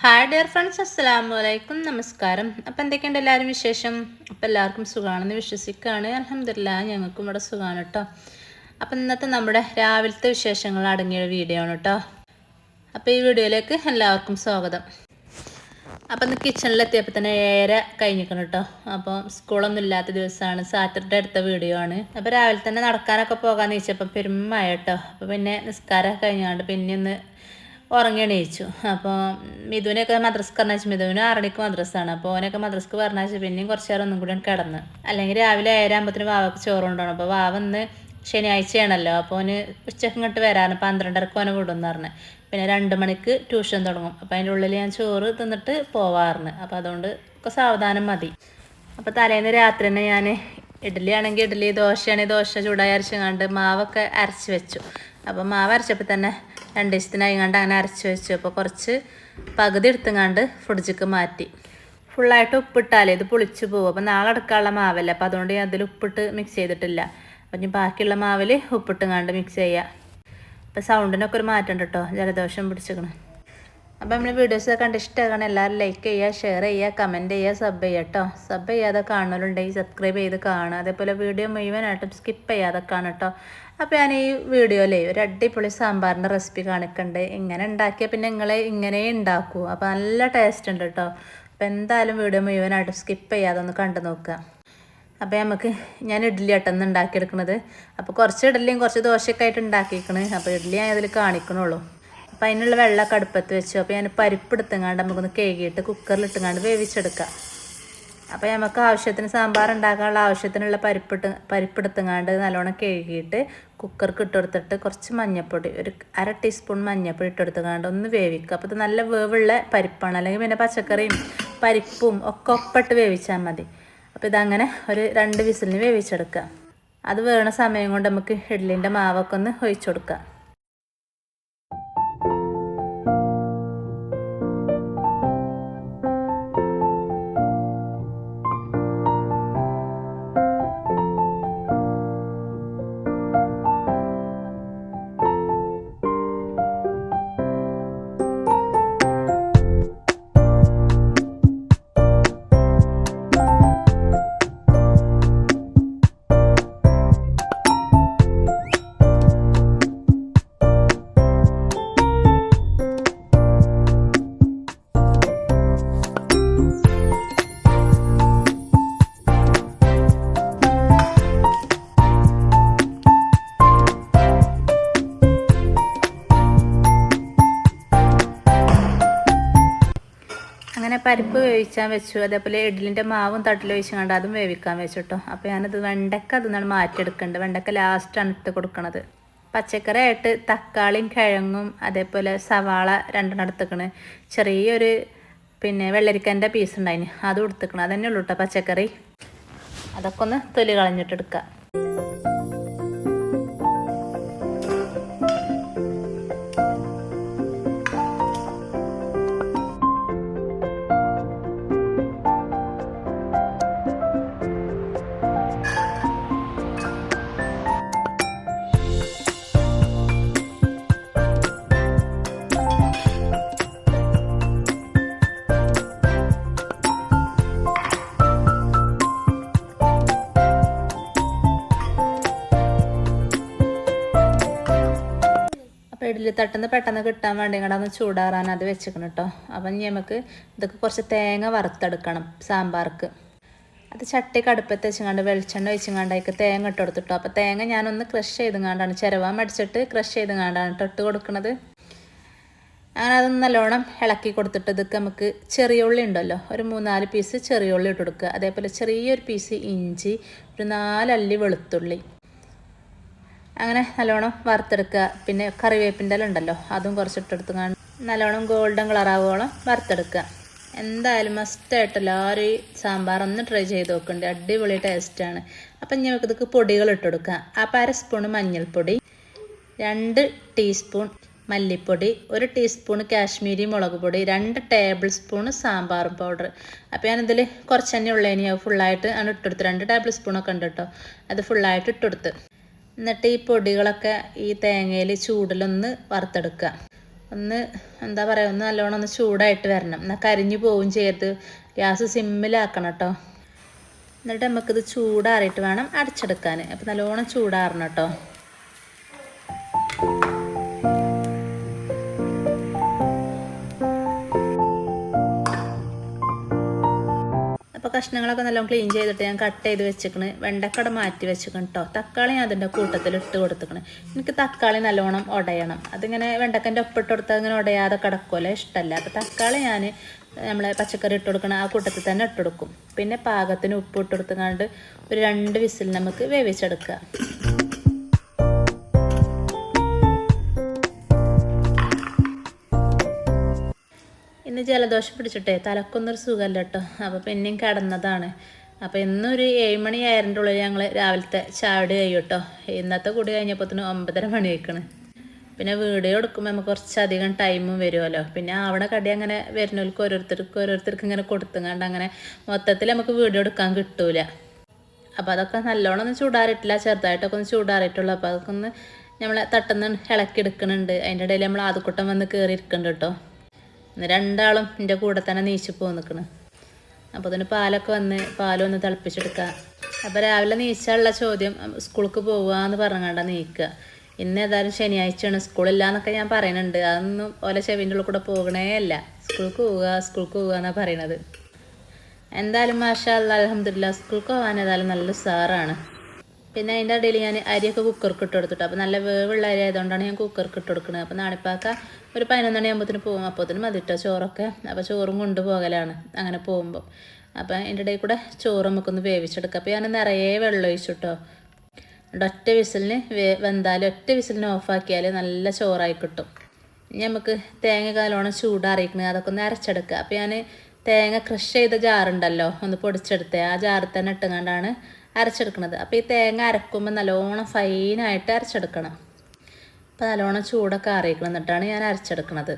Hi dear friends, അസ്സലാമു അലൈക്കും, നമസ്കാരം. അപ്പം എന്തൊക്കെയുണ്ട് എല്ലാവരും വിശേഷം? അപ്പം എല്ലാവർക്കും സുഖമാണെന്ന് വിശ്വസിക്കുകയാണ്. അൽഹംദുലില്ലാഹ് ഞങ്ങൾക്കും ഇവിടെ സുഖമാണ് കേട്ടോ. അപ്പം ഇന്നത്തെ നമ്മുടെ രാവിലത്തെ വിശേഷങ്ങൾ അടങ്ങിയ വീഡിയോ ആണ് കേട്ടോ. അപ്പോൾ ഈ വീഡിയോയിലേക്ക് എല്ലാവർക്കും സ്വാഗതം. അപ്പം ഇന്ന് കിച്ചണിലെത്തിയപ്പോൾ തന്നെ 7:30 കഴിഞ്ഞിരിക്കണം കേട്ടോ. അപ്പോൾ സ്കൂളൊന്നും ഇല്ലാത്ത ദിവസമാണ്, സാറ്റർഡേ എടുത്ത വീഡിയോ ആണ്. അപ്പോൾ രാവിലെ തന്നെ നടക്കാനൊക്കെ പോകാമെന്ന് ചോദിച്ചപ്പോൾ പെരുമഴ കേട്ടോ. അപ്പോൾ പിന്നെ നിസ്കാരമൊക്കെ കഴിഞ്ഞാണ്ട് പിന്നെ ഒന്ന് ഉറങ്ങി എണീച്ചു. അപ്പോൾ മിഥുവിനെയൊക്കെ മദ്രസ്ക്ക് പറഞ്ഞാൽ മിഥുവിന് 6 മണിക്ക് മദ്രസ്സാണ്. അപ്പോൾ ഓനൊക്കെ മദ്രസ്ക്ക് പറഞ്ഞാൽ പിന്നെയും കുറച്ച് നേരം ഒന്നും കൂടി കിടന്ന്, അല്ലെങ്കിൽ രാവിലെ 7:30 വാവക്ക് ചോറ് കൊണ്ടുപോകണം. അപ്പോൾ വാവ ഇന്ന് ശനിയാഴ്ചയാണല്ലോ, അപ്പോൾ ഓന് ഉച്ചക്ക് ഇങ്ങോട്ട് വരാറ് 12:30 ഓനെ വിടുമെന്ന് പറഞ്ഞ്. പിന്നെ 2 മണിക്ക് ട്യൂഷൻ തുടങ്ങും. അപ്പോൾ അതിൻ്റെ ഉള്ളിൽ ഞാൻ ചോറ് തിന്നിട്ട് പോവാറുണ്ട്. അപ്പോൾ അതുകൊണ്ട് ഒക്കെ സാവധാനം മതി. അപ്പോൾ തലേന്ന് രാത്രി തന്നെ ഞാൻ ഇഡ്ഡലി ആണെങ്കിൽ ഇഡ്ഡലി, ദോശയാണെങ്കിൽ ദോശ ചൂടായി അരച്ചങ്ങാണ്ട് മാവൊക്കെ അരച്ച് വെച്ചു. അപ്പോൾ മാവ് അരച്ചപ്പോൾ തന്നെ 2 ദിവസത്തിനായിങ്ങാണ്ട് അങ്ങനെ അരച്ച് വെച്ചു. അപ്പോൾ കുറച്ച് പകുതി എടുത്തുങ്ങാണ്ട് ഫ്രിഡ്ജിക്ക് മാറ്റി. ഫുള്ളായിട്ട് ഉപ്പിട്ടാലേ ഇത് പുളിച്ച് പോകും. അപ്പോൾ നാളെ എടുക്കാനുള്ള മാവല്ല, അപ്പോൾ അതുകൊണ്ട് ഞാൻ അതിൽ ഉപ്പിട്ട് മിക്സ് ചെയ്തിട്ടില്ല. അപ്പം ഇനി ബാക്കിയുള്ള മാവിൽ ഉപ്പിട്ടുങ്ങാണ്ട് മിക്സ് ചെയ്യുക. അപ്പോൾ സൗണ്ടിനൊക്കെ ഒരു മാറ്റം ഉണ്ട് കേട്ടോ, ജലദോഷം പിടിച്ചിരിക്കണം. അപ്പോൾ നമ്മൾ വീഡിയോസൊക്കെ കണ്ട് ഇഷ്ടമാകണം എല്ലാവരും ലൈക്ക് ചെയ്യുക, ഷെയർ ചെയ്യുക, കമൻറ്റ് ചെയ്യുക, സബ് ചെയ്യുക കേട്ടോ. സബ് ചെയ്യാതെ കാണുന്നുണ്ടെങ്കിൽ സബ്സ്ക്രൈബ് ചെയ്ത് കാണുക. അതേപോലെ വീഡിയോ മുഴുവനായിട്ടും സ്കിപ്പ് ചെയ്യാതെ കാണും കേട്ടോ. അപ്പോൾ ഞാൻ ഈ വീഡിയോയിലേ ഒരു അടിപൊളി സാമ്പാറിൻ്റെ റെസിപ്പി കാണിക്കുന്നുണ്ട്. ഇങ്ങനെ ഉണ്ടാക്കിയാൽ പിന്നെ നിങ്ങൾ ഇങ്ങനെ ഉണ്ടാക്കൂ. അപ്പോൾ നല്ല ടേസ്റ്റ് ഉണ്ട് കേട്ടോ. അപ്പോൾ എന്തായാലും വീഡിയോ മുഴുവനായിട്ടും സ്കിപ്പ് ചെയ്യാതെ ഒന്ന് കണ്ടു നോക്കുക. അപ്പോൾ നമുക്ക് ഞാൻ ഇഡ്ഡലി ആട്ടൊന്ന് ഉണ്ടാക്കിയെടുക്കുന്നത്. അപ്പോൾ കുറച്ച് ഇഡ്ഡലിയും കുറച്ച് ദോശയൊക്കെ ആയിട്ട് ഉണ്ടാക്കിയിരിക്കണ്. അപ്പോൾ ഇഡ്ഡലി ഞാൻ അതിൽ കാണിക്കണുള്ളൂ. അപ്പോൾ അതിനുള്ള വെള്ളമൊക്കെ അടുപ്പത്ത് വെച്ചു. അപ്പോൾ ഞാൻ പരിപ്പ് എടുത്തുങ്ങാണ്ട് നമുക്കൊന്ന് കഴുകിയിട്ട് കുക്കറിലിട്ടുങ്ങാണ്ട് വേവിച്ചെടുക്കാം. അപ്പോൾ നമുക്ക് ആവശ്യത്തിന് സാമ്പാർ ഉണ്ടാക്കാനുള്ള ആവശ്യത്തിനുള്ള പരിപ്പെടുത്തുങ്ങാണ്ട് നല്ലോണം കഴുകിയിട്ട് കുക്കർക്ക് ഇട്ടെടുത്തിട്ട് കുറച്ച് മഞ്ഞൾപ്പൊടി, ഒരു 1/2 ടീസ്പൂൺ മഞ്ഞൾപ്പൊടി ഇട്ടെടുത്തുങ്ങാണ്ട് ഒന്ന് വേവിക്കുക. അപ്പോൾ ഇത് നല്ല വേവുള്ള പരിപ്പാണ്, അല്ലെങ്കിൽ പിന്നെ പച്ചക്കറിയും പരിപ്പും ഒക്കെ ഒപ്പിട്ട് വേവിച്ചാൽ മതി. അപ്പോൾ ഇതങ്ങനെ ഒരു 2 വിസിലിന് വേവിച്ചെടുക്കുക. അത് വേണ സമയം കൊണ്ട് നമുക്ക് ഇഡ്ഡലിൻ്റെ മാവൊക്കെ ഒന്ന് ഒഴിച്ചു കൊടുക്കാം. അങ്ങനെ പരിപ്പ് വേവിക്കാൻ വെച്ചു. അതേപോലെ ഇഡ്ഡലിൻ്റെ മാവും തട്ടിൽ ഒഴിച്ചുകൊണ്ട് അതും വേവിക്കാൻ വെച്ചു കേട്ടോ. അപ്പോൾ ഞാനത് വെണ്ടക്ക അതിന്നാണ് മാറ്റിയെടുക്കേണ്ടത്. വെണ്ടക്ക ലാസ്റ്റാണ് ഇട്ട് കൊടുക്കണത്. പച്ചക്കറി ആയിട്ട് തക്കാളിയും കിഴങ്ങും അതേപോലെ സവാള 2 എടുത്തേക്കണ്. ചെറിയൊരു വെള്ളരിക്കൻ്റെ പീസ് ഉണ്ടായിന്, അതും എടുത്തേക്കണം. അതന്നെ ഉള്ളൂ കേട്ടോ പച്ചക്കറി. അതൊക്കെ ഒന്ന് തൊലി കളഞ്ഞിട്ടെടുക്കുക. അപ്പോൾ ഇഡ്ഡലി തട്ടുന്ന പെട്ടെന്ന് കിട്ടാൻ വേണ്ടി ഇങ്ങോട്ട് ഒന്ന് ചൂടാറാൻ അത് വെച്ചിക്കണം കേട്ടോ. അപ്പം ഇനി നമുക്ക് ഇതൊക്കെ കുറച്ച് തേങ്ങ വറുത്തെടുക്കണം സാമ്പാർക്ക്. അത് ചട്ടിക്ക് അടുപ്പത്ത് വെച്ചങ്ങാണ്ട് വെളിച്ചെണ്ണ ഒഴിച്ചങ്ങാണ്ട് അതിലേക്ക് തേങ്ങ ഇട്ട് കൊടുത്തിട്ടോ. അപ്പോൾ തേങ്ങ ഞാനൊന്ന് ക്രഷ് ചെയ്തുങ്ങാണ്ടാണ്, ചിരവാൻ മടിച്ചിട്ട് ക്രഷ് ചെയ്തുങ്ങാണ്ടാണ് ഇട്ട് കൊടുക്കുന്നത്. അങ്ങനെ അതൊന്ന് നല്ലോണം ഇളക്കി കൊടുത്തിട്ട് ഇതൊക്കെ നമുക്ക് ചെറിയ ഉള്ളി ഉണ്ടല്ലോ, ഒരു 3-4 പീസ് ചെറിയ ഉള്ളി ഇട്ട് കൊടുക്കുക. അതേപോലെ ചെറിയൊരു പീസ് ഇഞ്ചി, ഒരു 4 അല്ലി വെളുത്തുള്ളി, അങ്ങനെ നല്ലോണം വറുത്തെടുക്കുക. പിന്നെ കറിവേപ്പിൻ്റെ ഇല ഉണ്ടല്ലോ, അതും കുറച്ചിട്ടെടുത്ത് നല്ലോണം ഗോൾഡൻ കളറാവുകയോളം വറുത്തെടുക്കുക. എന്തായാലും മസ്റ്റായിട്ട് എല്ലാവരും ഈ സാമ്പാർ ഒന്ന് ട്രൈ ചെയ്ത് നോക്കുന്നുണ്ട്, അടിപൊളി ടേസ്റ്റാണ്. അപ്പം ഞങ്ങൾക്ക് ഇതൊക്കെ പൊടികൾ ഇട്ട് കൊടുക്കുക. അപ്പോൾ 1 സ്പൂൺ മഞ്ഞൾപ്പൊടി, 2 ടീസ്പൂൺ മല്ലിപ്പൊടി, 1 ടീസ്പൂൺ കാശ്മീരി മുളക് പൊടി, 2 ടേബിൾ സ്പൂൺ സാമ്പാർ പൗഡർ. അപ്പോൾ ഞാനിതിൽ കുറച്ച് തന്നെ ഉള്ളതിന് ഫുള്ളായിട്ട് ആണ് ഇട്ടെടുത്ത്. 2 ടേബിൾ സ്പൂണൊക്കെ ഉണ്ട് കേട്ടോ. അത് ഫുള്ളായിട്ട് ഇട്ടെടുത്ത് എന്നിട്ട് ഈ പൊടികളൊക്കെ ഈ തേങ്ങയിൽ ചൂടിലൊന്ന് വറുത്തെടുക്കുക. ഒന്ന് എന്താ പറയുക, ഒന്ന് നല്ലോണം ഒന്ന് ചൂടായിട്ട് വരണം. എന്നാൽ കരിഞ്ഞു പോവുകയും ചെയ്യരുത്. ഗ്യാസ് സിമ്മിലാക്കണം കേട്ടോ. എന്നിട്ട് നമുക്കിത് ചൂടാറിയിട്ട് വേണം അടച്ചെടുക്കാൻ. അപ്പോൾ നല്ലോണം ചൂടാറണം കേട്ടോ. അപ്പോൾ കഷ്ണങ്ങളൊക്കെ നല്ലോണം ക്ലീൻ ചെയ്തിട്ട് ഞാൻ കട്ട് ചെയ്ത് വെച്ചിക്കണ്. വെണ്ടക്കട മാറ്റി വെച്ചിക്കണം കേട്ടോ. തക്കാളി ഞാൻ അതിൻ്റെ കൂട്ടത്തിൽ ഇട്ട് കൊടുത്തിക്കണം. എനിക്ക് തക്കാളി നല്ലോണം ഉടയണം. അതിങ്ങനെ വെണ്ടക്കൻ്റെ ഒപ്പിട്ട് കൊടുത്താൽ ഇങ്ങനെ ഉടയാതെ കിടക്കുമല്ലോ, ഇഷ്ടമല്ല. അപ്പോൾ തക്കാളി ഞാൻ നമ്മളെ പച്ചക്കറി ഇട്ട് കൊടുക്കണം ആ കൂട്ടത്തിൽ തന്നെ ഇട്ട് കൊടുക്കും. പിന്നെ പാകത്തിന് ഉപ്പ് ഇട്ട് കൊടുത്തുകൊണ്ട് ഒരു 2 വിസിൽ നമുക്ക് വേവിച്ചെടുക്കുക. ഇന്ന് ജലദോഷം പിടിച്ചിട്ടേ തലക്കൊന്നൊരു സുഖമല്ല കേട്ടോ. അപ്പോൾ പിന്നെയും കിടന്നതാണ്. അപ്പോൾ ഇന്നും ഒരു 7 മണി ആയതിൻ്റെ ഉള്ളിൽ ഞങ്ങൾ രാവിലത്തെ ചാടി കഴിയും കേട്ടോ. ഇന്നത്തെ കൂടി കഴിഞ്ഞപ്പോൾ 9:30 മണി കഴിക്കണം. പിന്നെ വീഡിയോ എടുക്കുമ്പോൾ നമുക്ക് കുറച്ചധികം ടൈമും വരുമല്ലോ. പിന്നെ അവിടെ കടി അങ്ങനെ വരുന്നവർക്ക് ഓരോരുത്തർക്ക് ഇങ്ങനെ കൊടുത്തുങ്ങാണ്ട് അങ്ങനെ മൊത്തത്തിൽ നമുക്ക് വീഡിയോ എടുക്കാൻ കിട്ടൂല. അപ്പോൾ അതൊക്കെ നല്ലോണം ഒന്നും ചൂടാറിയിട്ടില്ല, ചെറുതായിട്ടൊക്കെ ഒന്ന് ചൂടാറിയിട്ടുള്ളൂ. അപ്പോൾ അതൊക്കെ ഒന്ന് നമ്മളെ തട്ടുന്ന ഇളക്കി എടുക്കുന്നുണ്ട്. അതിൻ്റെ ഇടയിൽ നമ്മൾ ആദ്യക്കൂട്ടം വന്ന് കയറി ഇരിക്കുന്നുണ്ട് കേട്ടോ. രണ്ടാളും എൻ്റെ കൂടെ തന്നെ നീച്ചു പോയി നിൽക്കണ്. അപ്പോൾ അതിന് പാലൊക്കെ വന്ന് പാലൊന്ന് തിളപ്പിച്ചെടുക്കുക. അപ്പോൾ രാവിലെ നീച്ചാനുള്ള ചോദ്യം സ്കൂൾക്ക് പോവുകയെന്ന് പറഞ്ഞുകൊണ്ടാണ് നീക്കുക. ഇന്ന് ഏതായാലും ശനിയാഴ്ചയാണ്, സ്കൂളില്ല എന്നൊക്കെ ഞാൻ പറയുന്നുണ്ട്. അതൊന്നും ഓലെ ചെവിൻ്റെ ഉള്ളിൽ കൂടെ പോകണേ അല്ല. സ്കൂൾക്ക് പോവുക എന്നാണ് പറയണത്. എന്തായാലും മാഷാ അല്ലാഹ് അൽഹംദുലില്ലാഹ് സ്കൂൾക്ക് പോകാൻ ഏതായാലും നല്ല സാറാണ്. പിന്നെ അതിൻ്റെ ഇടയിൽ ഞാൻ അരിയൊക്കെ കുക്കർക്ക് ഇട്ട് കൊടുത്തിട്ട്, അപ്പോൾ നല്ല വേവുള്ള അരി ആയതുകൊണ്ടാണ് ഞാൻ കുക്കർക്ക് ഇട്ട് കൊടുക്കുന്നത്. അപ്പോൾ നാണിപ്പാക്ക ഒരു 11 മണിയാകുമ്പോഴത്തേന് പോകും. അപ്പോഴത്തേനും മതിട്ടോ ചോറൊക്കെ. അപ്പോൾ ചോറും കൊണ്ടുപോകലാണ് അങ്ങനെ പോകുമ്പോൾ. അപ്പോൾ അതിൻ്റെ ഇടയിൽ കൂടെ ചോറ് നമുക്കൊന്ന് വേവിച്ചെടുക്കാം. അപ്പോൾ ഞാൻ നിറയെ വെള്ളം ഒഴിച്ചു കേട്ടോ. ഒറ്റ വിസിലിന് വെന്താലും ഒറ്റ വിസിലിന് ഓഫാക്കിയാൽ നല്ല ചോറായി കിട്ടും. ഇനി നമുക്ക് തേങ്ങ നല്ലോണം ചൂടാറിയിക്കണേ അതൊക്കെ ഒന്ന് അരച്ചെടുക്കുക. അപ്പോൾ ഞാൻ തേങ്ങ ക്രഷ് ചെയ്ത ജാറുണ്ടല്ലോ ഒന്ന് പൊടിച്ചെടുത്തേ, ആ ജാറിൽ തന്നെ ഇട്ടുകൊണ്ടാണ് അരച്ചെടുക്കുന്നത്. അപ്പോൾ ഈ തേങ്ങ അരക്കുമ്പോൾ നല്ലോണം ഫൈനായിട്ട് അരച്ചെടുക്കണം. അപ്പോൾ നല്ലോണം ചൂടൊക്കെ അറിയിക്കണം, എന്നിട്ടാണ് ഞാൻ അരച്ചെടുക്കുന്നത്.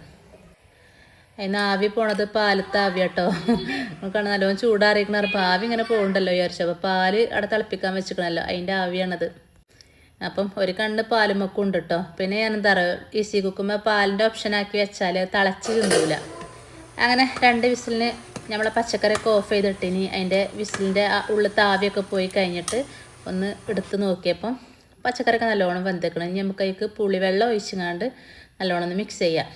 അതിന് ആവി പോണത് പാലത്തെ ആവി കേട്ടോ. നമുക്കാണ് നല്ലോണം ചൂടാറിയിക്കണ. അപ്പോൾ ആവി ഇങ്ങനെ പോകുന്നുണ്ടല്ലോ വിചാരിച്ചു. അപ്പോൾ പാല് അവിടെ തിളപ്പിക്കാൻ വെച്ചിക്കണല്ലോ, അതിൻ്റെ ആവിയാണത്. അപ്പം ഒരു കണ്ണ് പാലും ഒക്കെ ഉണ്ട് കേട്ടോ. പിന്നെ ഞാൻ എന്താ പറയുക, ഈസി കുക്കുമ്പോൾ പാലിൻ്റെ ഓപ്ഷനാക്കി വെച്ചാൽ തിളച്ച് കിട്ടൂല. അങ്ങനെ 2 വിസിലിന് നമ്മളെ പച്ചക്കറിയൊക്കെ ഓഫ് ചെയ്തിട്ടിനി അതിൻ്റെ വിസിലിൻ്റെ ഉള്ളിലത്തെ ആവിയൊക്കെ പോയി കഴിഞ്ഞിട്ട് ഒന്ന് എടുത്ത് നോക്കിയപ്പം പച്ചക്കറിയൊക്കെ നല്ലോണം വെന്തേക്കണം. ഇനി നമുക്ക് അതിലേക്ക് പുളിവെള്ളം ഒഴിച്ചങ്ങാണ്ട് നല്ലോണം ഒന്ന് മിക്സ് ചെയ്യാം.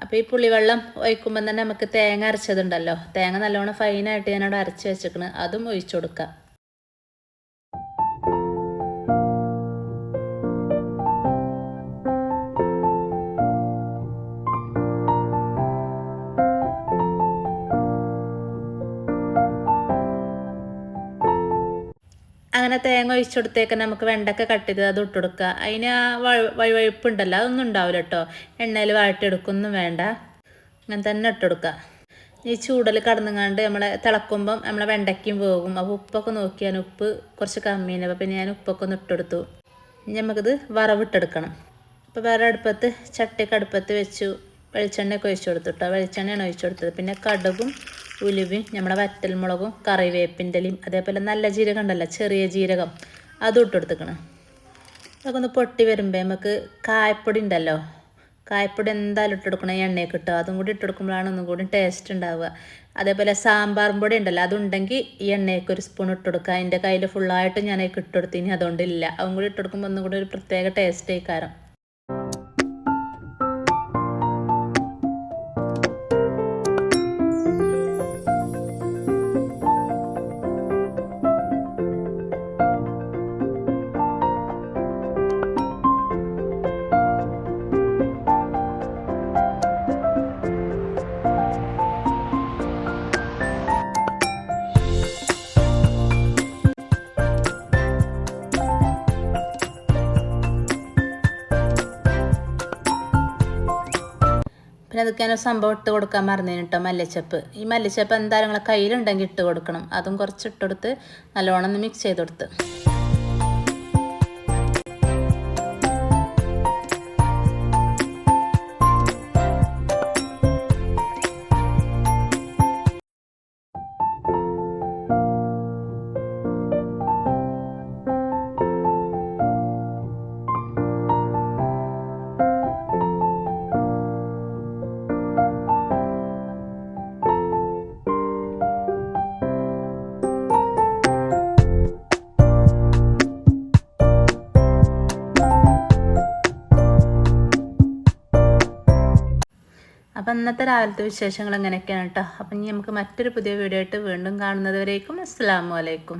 അപ്പോൾ ഈ പുളിവെള്ളം ഒഴിക്കുമ്പം തന്നെ നമുക്ക് തേങ്ങ അരച്ചതുണ്ടല്ലോ, തേങ്ങ നല്ലോണം ഫൈനായിട്ട് ഞാനവിടെ അരച്ച് വെച്ചിരിക്കണം, അതും ഒഴിച്ചു കൊടുക്കാം. അങ്ങനെ തേങ്ങ ഒഴിച്ചെടുത്തേക്ക് നമുക്ക് വെണ്ടക്ക കട്ട് ചെയ്ത് അത് ഇട്ട് കൊടുക്കുക. അതിന് ആ വഴുവഴുപ്പുണ്ടല്ലോ അതൊന്നും ഉണ്ടാവില്ല കേട്ടോ. എണ്ണയിൽ വാട്ടിയെടുക്കൊന്നും വേണ്ട, അങ്ങനെ തന്നെ ഇട്ട് കൊടുക്കുക. ഈ ചൂടൽ കടന്നുങ്ങാണ്ട് നമ്മളെ തിളക്കുമ്പം നമ്മളെ വെണ്ടയ്ക്കും പോകും. അപ്പോൾ ഉപ്പൊക്കെ നോക്കിയാൽ ഉപ്പ് കുറച്ച് കമ്മിയാണ്. അപ്പോൾ പിന്നെ ഞാൻ ഉപ്പൊക്കെ ഒന്ന് ഇട്ടെടുത്തു. ഇനി നമുക്കിത് വറവിട്ടെടുക്കണം. അപ്പോൾ വേറെ അടുപ്പത്ത് ചട്ടിയൊക്കെ അടുപ്പത്ത് വെച്ചു, വെളിച്ചെണ്ണയൊക്കെ ഒഴിച്ചു കൊടുത്തു കേട്ടോ. വെളിച്ചെണ്ണയാണ് ഒഴിച്ചു കൊടുത്തത്. പിന്നെ കടുകും ഉലുവയും നമ്മുടെ വറ്റൽമുളകും കറിവേപ്പിൻ്റെ ഇലയും അതേപോലെ നല്ല ജീരകം ഉണ്ടല്ലോ, ചെറിയ ജീരകം, അതും ഇട്ട് കൊടുത്തേക്കണം. അതൊക്കെ ഒന്ന് പൊട്ടി വരുമ്പോൾ നമുക്ക് കായപ്പൊടി ഉണ്ടല്ലോ, കായപ്പൊടി എന്തായാലും ഇട്ടെടുക്കണം. എണ്ണയൊക്കെ ഇട്ടോ, അതും കൂടി ഇട്ടെടുക്കുമ്പോഴാണ് ഒന്നും കൂടി ടേസ്റ്റ് ഉണ്ടാവുക. അതേപോലെ സാമ്പാർ പൊടി ഉണ്ടല്ലോ, അതുണ്ടെങ്കിൽ ഈ എണ്ണയൊക്കെ ഒരു സ്പൂൺ ഇട്ടെടുക്കുക. അതിൻ്റെ കയ്യിൽ ഫുള്ളായിട്ട് ഞാനൊക്കെ ഇട്ടെടുത്തിന്, അതുകൊണ്ടില്ല. അതും കൂടി ഇട്ടെടുക്കുമ്പോൾ ഒന്നും കൂടി ഒരു പ്രത്യേക ടേസ്റ്റ് ആയിക്കാരം. പിന്നെ അതൊക്കെ ഞാൻ സംഭവം ഇട്ട് കൊടുക്കാൻ മറന്നേന് കേട്ടോ, മല്ലിച്ചപ്പ്. ഈ മല്ലിച്ചപ്പ് എന്തായാലും നിങ്ങളെ കയ്യിലുണ്ടെങ്കിൽ ഇട്ട് കൊടുക്കണം. അതും കുറച്ച് ഇട്ടെടുത്ത് നല്ലോണം ഒന്ന് മിക്സ് ചെയ്ത് കൊടുത്ത് അപ്പം ഇന്നത്തെ രാവിലത്തെ വിശേഷങ്ങൾ എങ്ങനെയൊക്കെയാണ് കേട്ടോ. അപ്പം ഇനി നമുക്ക് മറ്റൊരു പുതിയ വീഡിയോ ആയിട്ട് വീണ്ടും കാണുന്നത് വരേക്കും അസ്സലാമു അലൈക്കും.